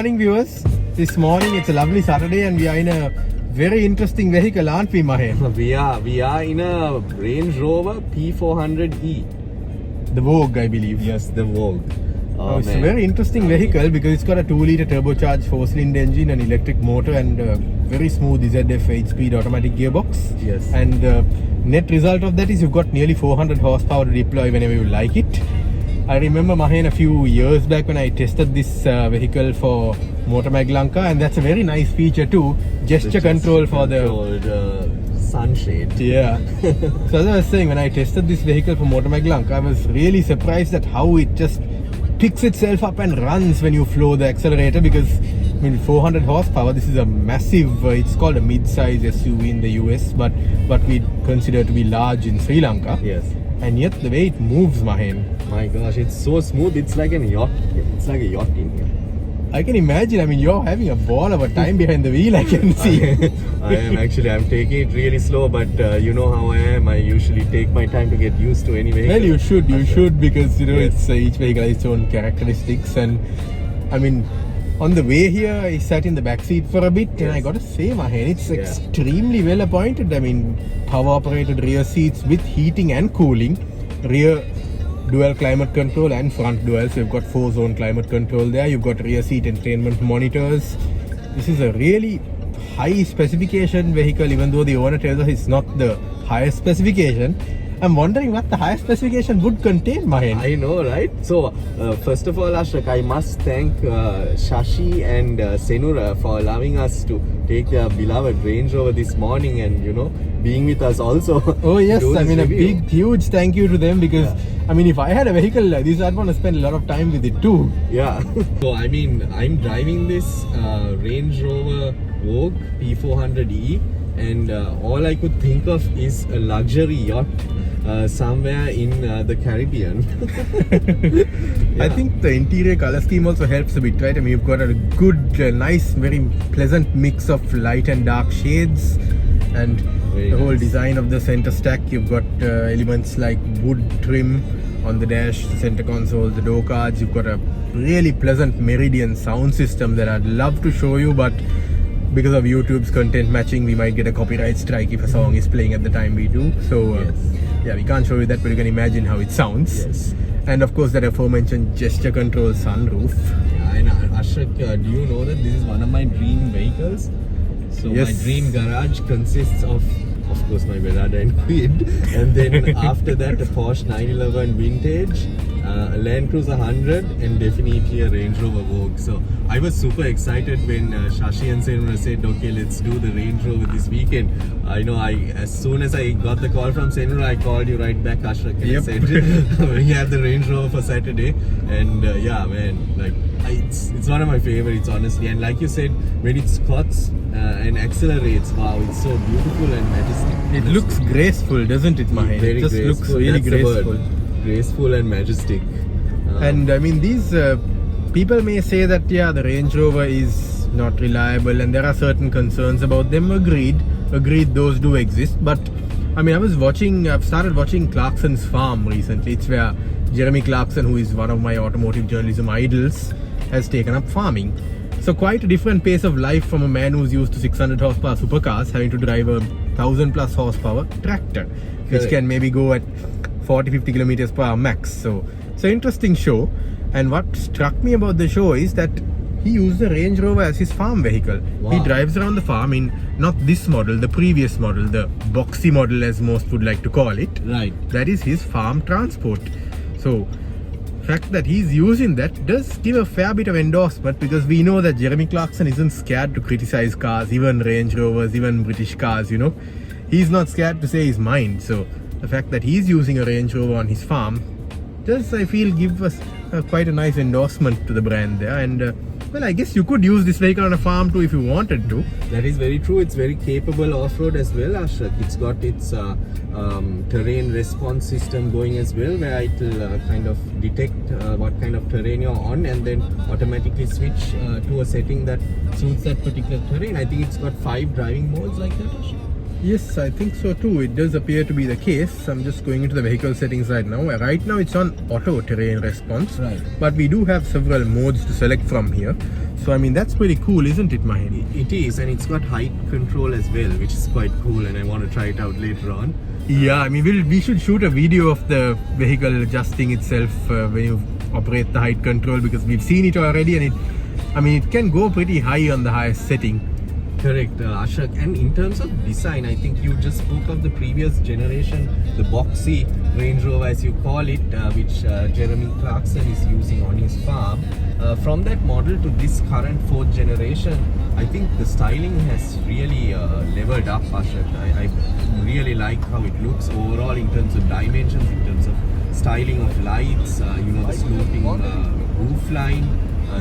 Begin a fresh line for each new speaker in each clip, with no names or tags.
morning, viewers. This morning it's a lovely Saturday and we are in a very interesting vehicle, aren't we, Mahen?
We are in a Range Rover P400e.
The Vogue, I believe.
Yes, the Vogue.
It's a very interesting vehicle because it's got a 2-litre turbocharged 4-cylinder engine, an electric motor and a very smooth ZF 8-speed automatic gearbox.
Yes.
And the net result of that is you've got nearly 400 horsepower to deploy whenever you like it. I remember, Mahen, a few years back when I tested this vehicle for Motormag Lanka, and that's a very nice feature too. Gesture control for the
sunshade.
Yeah. So as I was saying, when I tested this vehicle for Motormag Lanka, I was really surprised at how it just picks itself up and runs when you floor the accelerator, because I mean 400 horsepower, this is a massive, it's called a mid-size SUV in the US, but what we consider to be large in Sri Lanka.
Yes.
And yet the way it moves, Mahen.
My gosh, it's so smooth. It's like a yacht. It's like a yacht in here.
I can imagine. I mean, you're having a ball of a time behind the wheel, I can see.
I am actually. I'm taking it really slow, but you know how I am. I usually take my time to get used to any vehicle.
Well, you should, because you know it's each vehicle has its own characteristics. And I mean, on the way here, I sat in the back seat for a bit, and I got to say, Mahen, it's extremely well appointed. I mean, power operated rear seats with heating and cooling, rear dual climate control and front dual, so you've got 4-zone climate control there. You've got rear seat entertainment monitors. This is a really high specification vehicle, even though the owner tells us it's not the highest specification. I'm wondering what the highest specification would contain, Mahen.
I know, right? So, first of all, Ashrak, I must thank Shashi and Senura for allowing us to take their beloved Range Rover this morning and, you know, being with us also.
Oh yes, I mean
review.
a big, huge thank you to them, because I mean, if I had a vehicle like this, I'd want to spend a lot of time with it too.
Yeah. So, I mean, I'm driving this Range Rover Vogue P400e, and all I could think of is a luxury yacht somewhere in the Caribbean.
I think the interior color scheme also helps a bit, right? I mean, you've got a good, nice, very pleasant mix of light and dark shades, and the whole design of the center stack. You've got elements like wood trim on the dash, the center console, the door cards. You've got a really pleasant Meridian sound system that I'd love to show you, but because of YouTube's content matching, we might get a copyright strike if a song is playing at the time we do. So yeah, we can't show you that, but you can imagine how it sounds.
Yes.
And of course that aforementioned gesture control sunroof.
Yeah, and Ashrak, do you know that this is one of my dream vehicles? So my dream garage consists of course, my Verada and Quid, and then after that a Porsche 911 Vintage, a Land Cruiser 100, and definitely a Range Rover Vogue. So I was super excited when Shashi and Senra said, okay, let's do the Range Rover this weekend. I know, as soon as I got the call from Senra, I called you right back, Ashrak, and I said, we have the Range Rover for Saturday. And yeah, man, like, it's one of my favorites, honestly. And like you said, when it squats and accelerates, wow, it's so beautiful and majestic.
It looks graceful, doesn't it, Mahen?
Very
it just
graceful.
looks really graceful.
Graceful and majestic.
And I mean, these people may say that, yeah, the Range Rover is not reliable and there are certain concerns about them. Agreed, those do exist. But I mean, I've started watching Clarkson's Farm recently. It's where Jeremy Clarkson, who is one of my automotive journalism idols, has taken up farming. So quite a different pace of life from a man who's used to 600 horsepower supercars having to drive a 1000 plus horsepower tractor, which can maybe go at 40-50 kilometers per hour max. So interesting show. And what struck me about the show is that he used the Range Rover as his farm vehicle. Wow. He drives around the farm in not this model, the previous model, the boxy model as most would like to call it.
Right.
That is his farm transport. So fact that he's using that does give a fair bit of endorsement, because we know that Jeremy Clarkson isn't scared to criticize cars, even Range Rovers, even British cars, you know. He's not scared to say his mind. So the fact that he's using a Range Rover on his farm does, I feel, give us quite a nice endorsement to the brand there. And well, I guess you could use this vehicle on a farm too if you wanted to.
That is very true. It's very capable off-road as well, Ashrak. It's got its terrain response system going as well, where it will kind of detect what kind of terrain you're on and then automatically switch to a setting that suits that particular terrain. I think it's got 5 driving modes like that, Ashrak.
Yes, I think so too. It does appear to be the case. I'm just going into the vehicle settings right now. Right now it's on auto terrain response.
Right.
But we do have several modes to select from here. So I mean that's pretty cool, isn't it, Mahin?
It is, and it's got height control as well, which is quite cool, and I want to try it out later on.
Yeah, I mean we should shoot a video of the vehicle adjusting itself when you operate the height control, because we've seen it already, and it can go pretty high on the highest setting.
Correct, Ashok. And in terms of design, I think you just spoke of the previous generation, the boxy Range Rover as you call it, which Jeremy Clarkson is using on his farm. From that model to this current fourth generation, I think the styling has really leveled up, Ashok. I really like how it looks overall in terms of dimensions, in terms of styling of lights, the sloping roof line,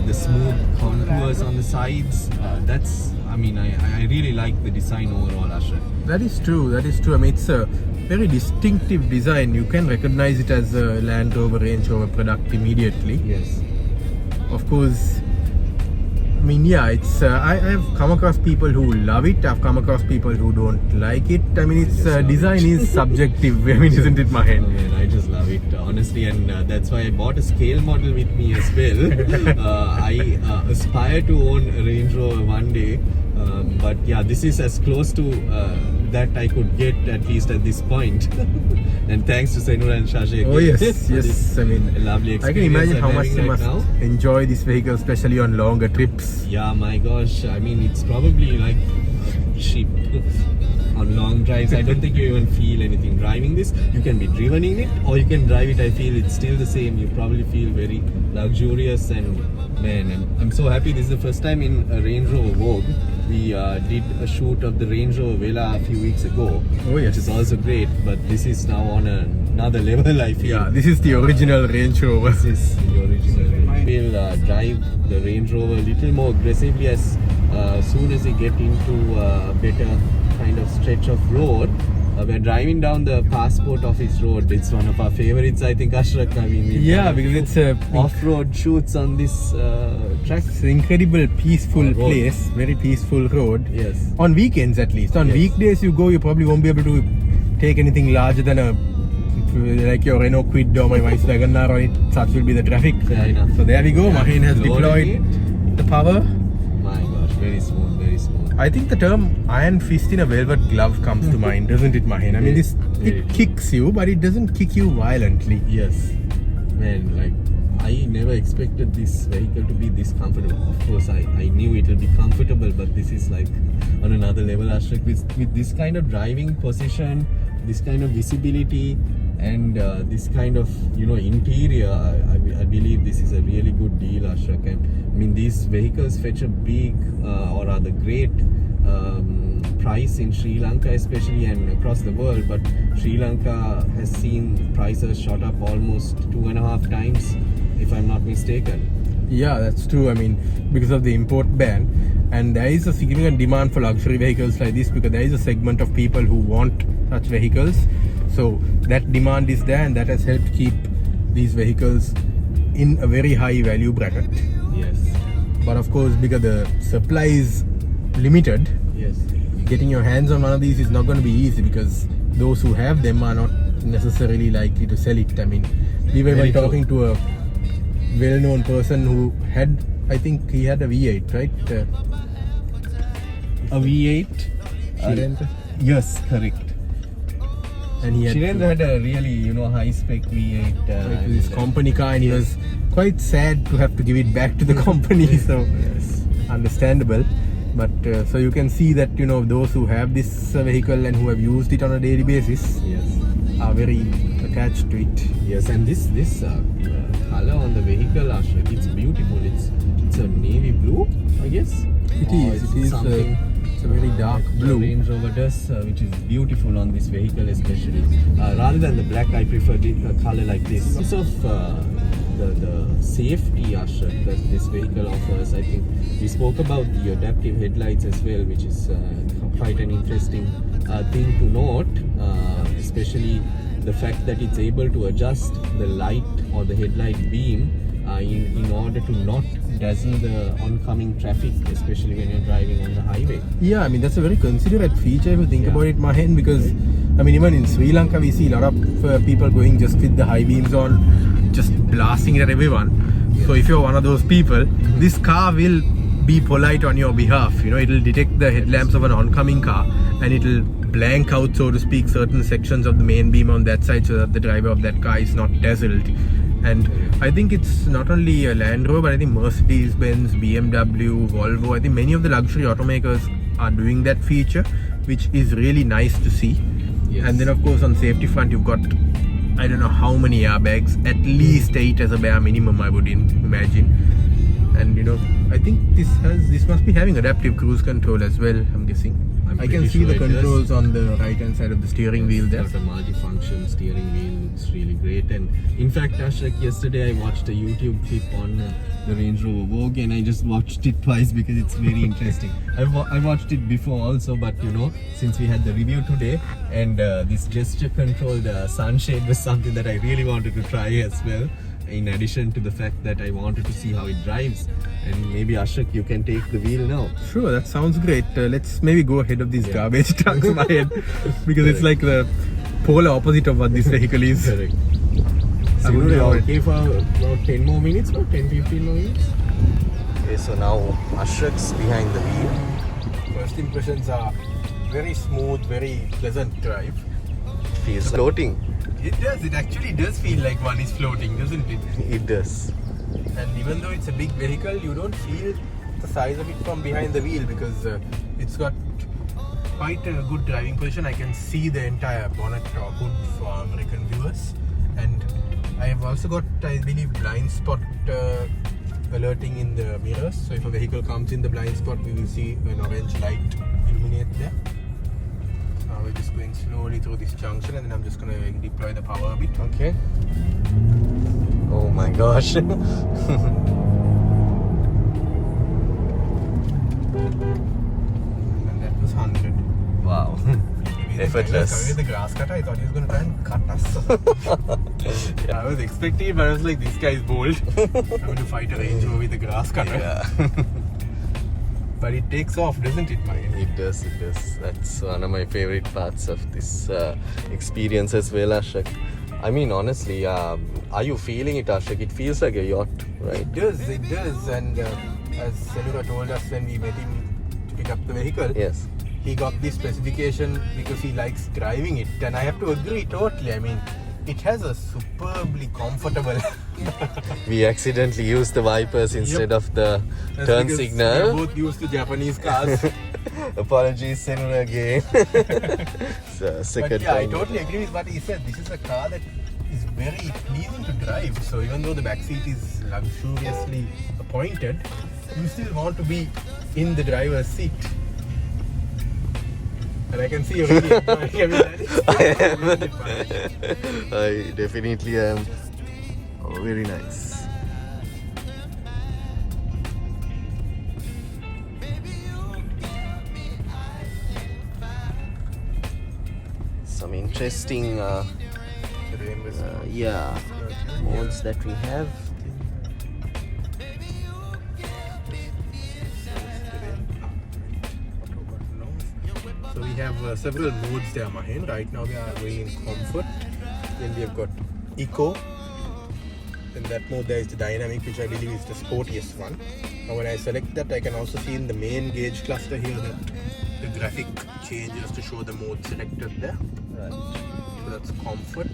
the smooth contours on the sides. I really like the design overall, Ashok.
That is true. I mean, it's a very distinctive design. You can recognize it as a Land Rover Range Rover product immediately.
Yes.
Of course, I mean, yeah, it's. I have come across people who love it. I've come across people who don't like it. I mean, its design is subjective. I mean, isn't it, Mahin?
Oh, man, I just love it, honestly, and that's why I bought a scale model with me as well. I aspire to own a Range Rover one day, but yeah, this is as close to that I could get, at least at this point. And thanks to Senur and Shashay.
Oh yes. I mean,
lovely experience.
I can imagine how much they must
now
enjoy this vehicle, especially on longer trips.
Yeah, my gosh. I mean, it's probably like cheap on long drives. I don't think you even feel anything driving this. You can be driven in it, or you can drive it. I feel it's still the same. You probably feel very luxurious, and man, I'm so happy. This is the first time in a Range Rover Vogue. We did a shoot of the Range Rover Vela a few weeks ago, which is also great. But this is now on another level, I feel.
Yeah, this is the original Range Rover.
This is the original. We'll drive the Range Rover a little more aggressively as soon as we get into a better kind of stretch of road. We're driving down the Passport Office Road. It's one of our favorites, I think, Ashrak. I mean,
yeah, because it's a
off-road shoots on this track.
It's an incredible peaceful place, very peaceful road.
Yes.
On weekends at least. On weekdays you go, you probably won't be able to take anything larger than like your Renault Kwid or my wife's Wagoner on it. Such will be the traffic.
Fair enough.
So there we go. Mahin has deployed the power.
My gosh, very smooth, very smooth.
I think the term iron fist in a velvet glove comes to mind, doesn't it, Mahin? I mean, it kicks you, but it doesn't kick you violently.
Yes. Man, like, I never expected this vehicle to be this comfortable. Of course, I knew it would be comfortable, but this is like on another level, Ashrik. With this kind of driving position, this kind of visibility, and this kind of interior, I believe this is a really good deal, Ashrak. And I mean, these vehicles fetch a big or rather great price in Sri Lanka especially, and across the world, but Sri Lanka has seen prices shot up almost 2.5 times, if I'm not mistaken.
Yeah, that's true. I mean, because of the import ban, and there is a significant demand for luxury vehicles like this, because there is a segment of people who want such vehicles. So that demand is there, and that has helped keep these vehicles in a very high value bracket.
Yes.
But of course, because the supply is limited,
yes,
getting your hands on one of these is not going to be easy, because those who have them are not necessarily likely to sell it. I mean, we were even talking to a well-known person who had, I think he had a V8, right?
A V8?
Shirendra?
Yes, correct.
And he
had a really, high-spec V8.
It was his company car, and he was quite sad to have to give it back to the company. So, understandable. But so you can see that those who have this vehicle and who have used it on a daily basis are very attached to it.
Yes, and this color on the vehicle, Ashrik, it's beautiful. It's a navy blue, I guess.
It is something. It's a very dark blue.
Range Rover does, which is beautiful on this vehicle especially. Rather than the black, I prefer a color like this. Because of the safety, Ashrak, that this vehicle offers, I think we spoke about the adaptive headlights as well, which is quite an interesting thing to note, especially the fact that it's able to adjust the light or the headlight beam in order to not dazzle the oncoming traffic, especially when you're driving on the highway.
Yeah, I mean that's a very considerate feature if you think
Yeah.
about it, Mahen, because I mean even in Sri Lanka we see a lot of people going just with the high beams on, just blasting it at everyone. So if you're one of those people, this car will be polite on your behalf. You know, it'll detect the headlamps of an oncoming car and it'll blank out, so to speak, certain sections of the main beam on that side so that the driver of that car is not dazzled. And I think it's not only a Land Rover, but I think Mercedes-Benz, BMW, Volvo, I think many of the luxury automakers are doing that feature, which is really nice to see.
Yes.
And then of course on safety front you've got, I don't know how many airbags, at least 8 as a bare minimum I would imagine. And you know, I think this must be having adaptive cruise control as well, I'm guessing. I can see the controls on the right hand side of the steering wheel there.
It's got a multi-function steering wheel. It's really great. And in fact, Ashok, yesterday I watched a YouTube clip on the Range Rover Vogue, and I just watched it twice because it's very interesting. I watched it before also, but you know, since we had the review today, and this gesture controlled sunshade was something that I really wanted to try as well, in addition to the fact that I wanted to see how it drives. And maybe Ashok, you can take the wheel now.
Sure, that sounds great. Let's maybe go ahead of these garbage trucks, Mahen, because it's like the polar opposite of what this vehicle is.
Correct. So we are okay for about 10 more minutes, about 10-15 more minutes. Okay, so now Ashok's behind the wheel.
First impressions are very smooth, very pleasant drive.
Feels floating.
It does, it actually does feel like one is floating, doesn't it?
It does.
And even though it's a big vehicle, you don't feel the size of it from behind the wheel because it's got quite a good driving position. I can see the entire bonnet or hood for American viewers. And I have also got, I believe, blind spot alerting in the mirrors. So if a vehicle comes in the blind spot, we will see an orange light illuminate there. Now we're just going slowly through this junction and then I'm just going to deploy the power a bit.
Okay. Oh my gosh.
And that was 100.
Wow. Effortless.
With the grass cutter, I thought he was going to try and cut us. Yeah. I was expecting it, but I was like, this guy is bold. I'm going to fight a Range Rover with the grass cutter.
Yeah.
But it takes off, doesn't it, Mayan?
It does, it does. That's one of my favorite parts of this experience as well, Ashok. I mean, honestly, are you feeling it, Ashok? It feels like a yacht, right?
It does. And as Senura told us when we met him to pick up the vehicle,
Yes.
he got this specification because he likes driving it. And I have to agree totally. I mean, it has a superbly comfortable...
We accidentally used the wipers instead of the turn signal.
We're both used to Japanese cars.
Apologies, Senura again.
But yeah, I totally agree with what he said. This is a car that is very pleasing to drive. So even though the back seat is luxuriously appointed, you still want to be in the driver's seat. And I can see you really enjoying it.
I am. I definitely am. Oh, very nice. Some interesting modes that we have.
So we have several modes there, Mahen. Right now we are going in comfort. Then we have got eco. In that mode there is the dynamic, which I believe is the sportiest one. Now when I select that, I can also see in the main gauge cluster here that the graphic changes to show the mode selected there.
Right.
So that's comfort.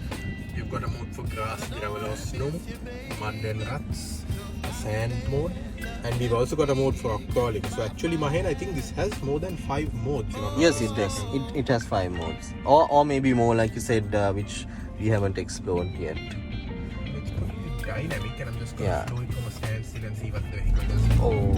You've got a mode for grass, gravel or snow, mud and ruts, a sand mode, and we've also got a mode for acrylic. So actually, Mahen, I think this has more than 5 modes.
Yes, it does. It has 5 modes, or maybe more, like you said, which we haven't explored yet.
It's pretty dynamic, and I'm just going to slow it from a standstill and see what the vehicle does.
Oh.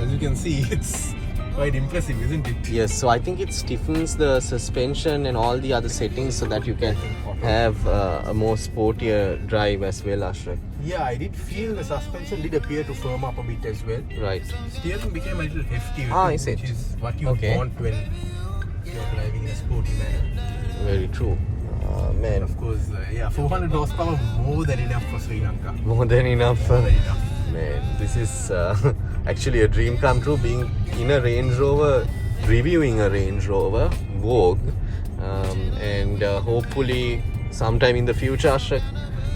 As you can see, it's quite impressive, isn't it?
Yes, so I think it stiffens the suspension and all the other settings so that you can have a more sportier drive as well, Ashok.
Yeah, I did feel the suspension did appear to firm up a bit as well.
Right.
Steering became a little hefty,
Is
which
it?
is what you
Okay.
want when you're driving in a sporty manner.
Very true. Man.
Of course, 400 horsepower, more than enough for Sri Lanka.
More than enough.
More than enough.
Man, this is actually a dream come true, being in a Range Rover, reviewing a Range Rover Vogue, and hopefully sometime in the future, Ashrak,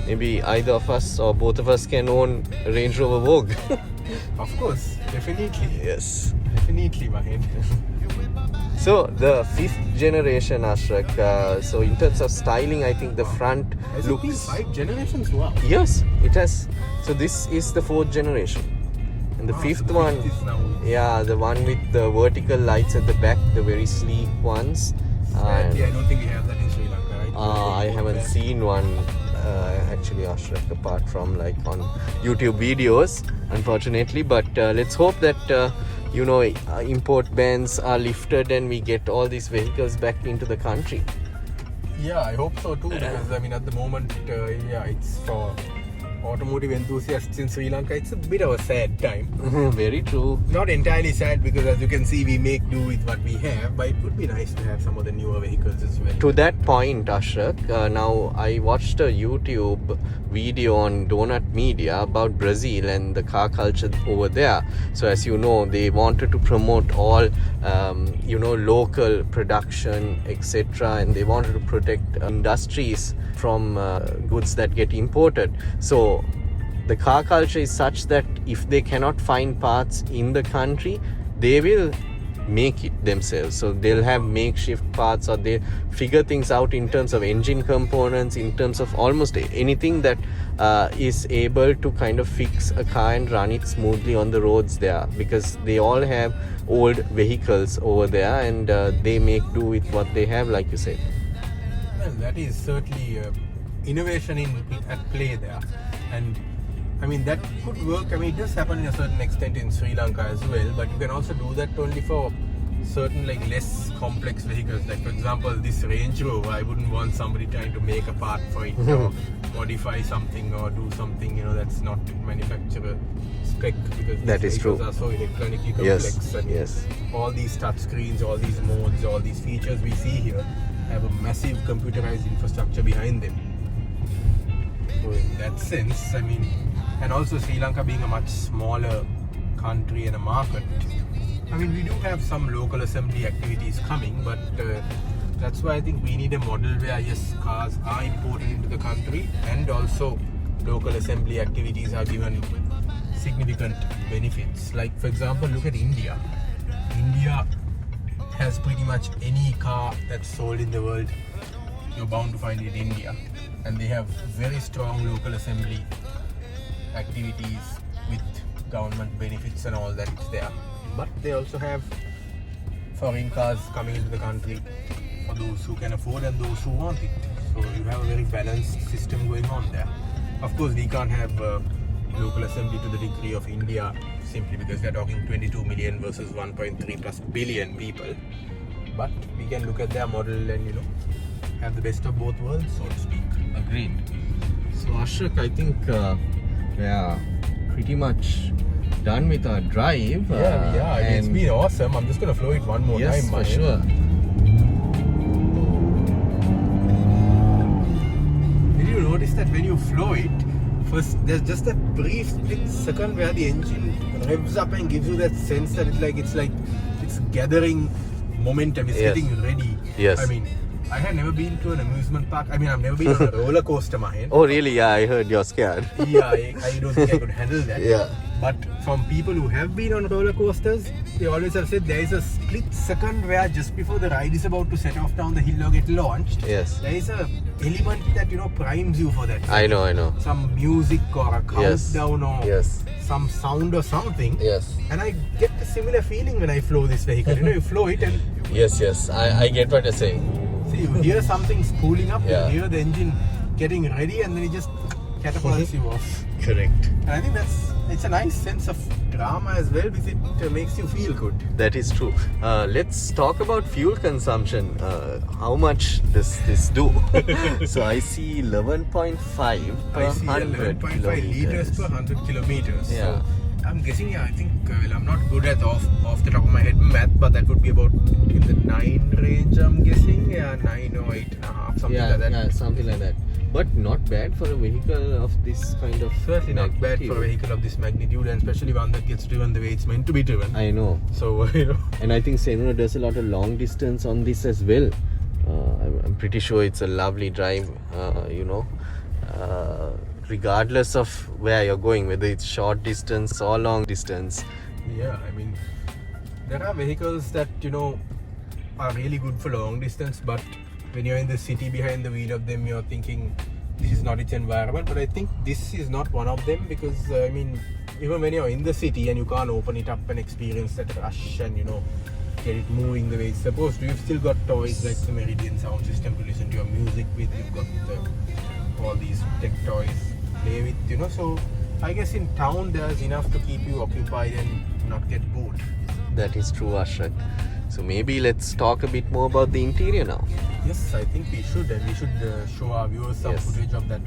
maybe either of us or both of us can own a Range Rover Vogue.
Of course, definitely.
Yes.
Definitely, Mahen.
So the 5th generation, Ashrak. So in terms of styling, I think the front
Has it been
looks.
5 generations? Wow.
Yes, it has. So this is the 4th generation, and the 5th
so
one.
is now.
Yeah, the one with the vertical lights at the back, the very sleek ones.
Sadly, I don't think we have that in Sri Lanka, right?
I haven't seen one actually, Ashrak, apart from like on YouTube videos, unfortunately. But let's hope that import bans are lifted and we get all these vehicles back into the country.
Yeah, I hope so too, because I mean at the moment, it's for automotive enthusiasts in Sri Lanka, it's a bit of a sad time.
Very true.
Not entirely sad, because as you can see, we make do with what we have, but it would be nice to have some of the newer vehicles as well.
To that point, Ashrak, now I watched a YouTube video on Donut Media about Brazil and the car culture over there. So as you know, they wanted to promote all local production, etc., and they wanted to protect industries from goods that get imported. So the car culture is such that if they cannot find parts in the country, they will make it themselves. So they'll have makeshift parts, or they figure things out in terms of engine components, in terms of almost anything that is able to kind of fix a car and run it smoothly on the roads there, because they all have old vehicles over there, and they make do with what they have, like you said.
Well, that is certainly innovation at play there, and I mean that could work. I mean it does happen in a certain extent in Sri Lanka as well, but you can also do that only for certain like less complex vehicles. Like for example, this Range Rover, I wouldn't want somebody trying to make a part for it or modify something or do something that's not manufacturer spec, because
that
these
is true.
vehicles are so electronically complex.
Yes.
I mean,
Yes.
all these touch screens, all these modes, all these features we see here have a massive computerized infrastructure behind them. So in that sense, I mean, and also Sri Lanka being a much smaller country and a market, I mean, we do have some local assembly activities coming, but that's why I think we need a model where yes, cars are imported into the country, and also local assembly activities are given significant benefits. Like for example, look at India. India has pretty much any car that's sold in the world, you're bound to find it in India, and they have very strong local assembly activities with government benefits and all that there. But they also have foreign cars coming into the country for those who can afford and those who want it. So you have a very balanced system going on there. Of course, we can't have local assembly to the degree of India, simply because we are talking 22 million versus 1.3 plus billion people. But we can look at their model and have the best of both worlds, so to speak.
Agreed. So Ashrak, I think we are pretty much done with our drive.
Yeah, it's been awesome. I'm just going to flow it one more time.
Yes, for sure.
Did you notice that when you flow it, first there's just that brief split second where the engine revs up and gives you that sense that it's gathering momentum, it's getting ready.
Yes.
I mean, I had never been to an amusement park. I mean, I've never been on a roller coaster, Mahen.
Oh really? Yeah, I heard you're scared.
Yeah, I don't think I could handle that.
Yeah.
But from people who have been on roller coasters, they always have said there is a split second where just before the ride is about to set off down the hill or get launched,
Yes.
there is a element that primes you for that.
I know.
Some music or a countdown or
Yes.
some sound or something.
Yes.
And I get a similar feeling when I flow this vehicle. You flow it and
Yes. I get what you're saying.
see, you hear something spooling up,
Yeah.
you hear the engine getting ready, and then it just catapults you off.
Correct.
And I think it's a nice sense of drama as well, because it makes you feel good.
That is true. Let's talk about fuel consumption. How much does this do? So I see 11.5 per
I see
100
11.5 liters per 100 kilometers.
Yeah.
So I'm guessing, yeah, I think, well, I'm not good at off the top of my head math, but that would be about in the 9 range, I'm guessing. Yeah, 9 or 8.5, something like that.
Yeah, something like that. But not bad for a vehicle of this kind of
Certainly not bad for a vehicle of this magnitude, and especially one that gets driven the way it's meant to be driven.
I know.
So, you know.
And I think Senora does a lot of long distance on this as well. I'm pretty sure it's a lovely drive, you know. Regardless of where you're going, whether it's short distance or long distance.
Yeah, I mean, there are vehicles that, you know, are really good for long distance, but when you're in the city behind the wheel of them, you're thinking this is not its environment. But I think this is not one of them, because I mean, even when you're in the city and you can't open it up and experience that rush and, you know, get it moving the way it's supposed to, you've still got toys like the Meridian sound system to listen to your music with. You've got all these tech toys to play with, you know. So I guess in town there's enough to keep you occupied and not get bored.
That is true, Ashrak. So maybe let's talk a bit more about the interior now.
Yes, I think we should, and we should show our viewers some footage of that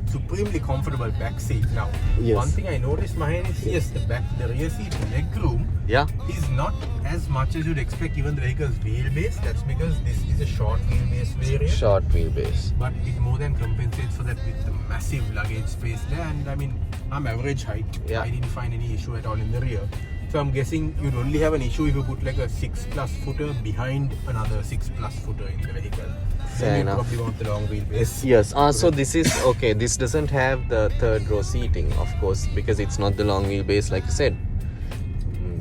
supremely comfortable back seat. Now, one thing I noticed, Mahen, is the rear seat legroom is not as much as you'd expect given the vehicle's wheelbase. That's because this is a short wheelbase variant.
Short wheelbase.
But it more than compensates for that with the massive luggage space there. And I mean, I'm average height. I didn't find any issue at all in the rear. So I'm guessing you'd only have an issue if you put like a 6+ footer behind another 6+ footer in the vehicle.
Fair enough.
Probably want the long wheelbase.
Yes. So this is okay. This doesn't have the third row seating, of course, because it's not the long wheelbase, like you said.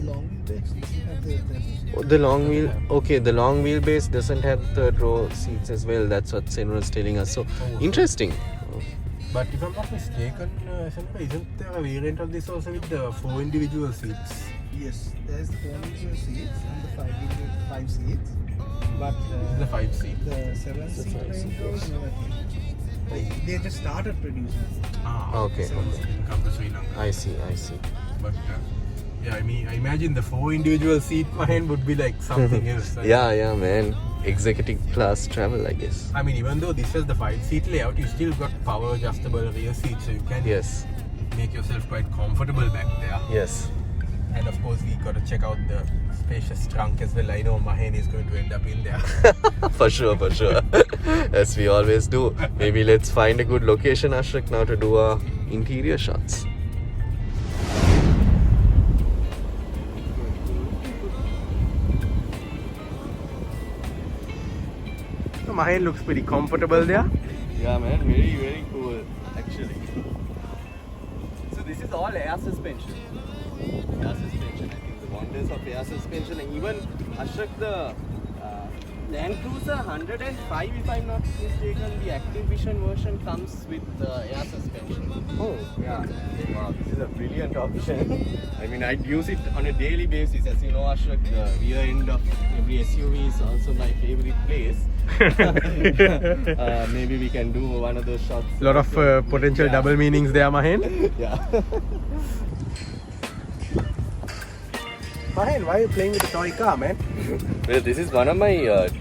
Long wheelbase.
The long wheel. Okay, the long wheelbase doesn't have third row seats as well. That's what Senora is telling us. So interesting.
But if I'm not mistaken, isn't there a variant of this also with the 4 individual seats?
Yes, there's the 4 individual seats and the 5 seats. But
the 5 seat.
The 7-seat Range Rover never came. They just started producing it.
Okay.
Didn't come to Sri Lanka.
I see.
But yeah, I mean, I imagine the 4 individual seat mine would be like something else.
Yeah, man. Executive class travel, I guess.
I mean, even though this has the 5-seat layout, you still got power adjustable rear seats, so you can make yourself quite comfortable back there.
Yes.
And of course, we got to check out the spacious trunk as well. I know Mahen is going to end up in there.
For sure. As we always do. Maybe let's find a good location, Ashrak, now to do our interior shots.
So Mahen looks pretty comfortable there.
Yeah, man. Very cool, actually. So this is all air suspension. I think the wonders of air suspension, and even Ashrak, the Land Cruiser 105, if I'm not mistaken, the Active Vision version comes with air suspension. Oh, yeah. Wow, this is a brilliant option. I mean, I'd use it on a daily basis. As you know, Ashrak, the rear end of every SUV is also my favorite place. Maybe we can do one of those shots.
A lot of potential double meanings there, Mahen.
Yeah.
Mahen, why are you playing with a toy car, man?
Well, this is one of my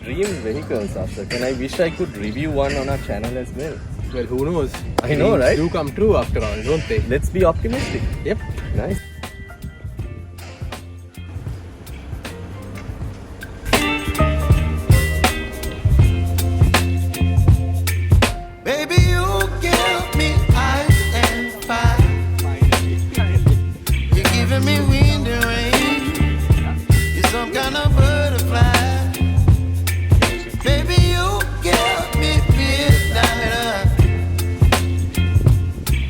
dream vehicles, Ashrak, and I wish I could review one on our channel as well.
Well, who knows?
I know, right?
Do come true after all, don't they?
Let's be optimistic.
Yep.
Nice.
Baby, you give me ice and fire. You're giving me wind and rain. You're some kind of butterfly. Baby, you give me midnight.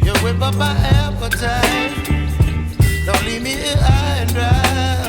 You whip up my appetite. Don't leave me here high and dry.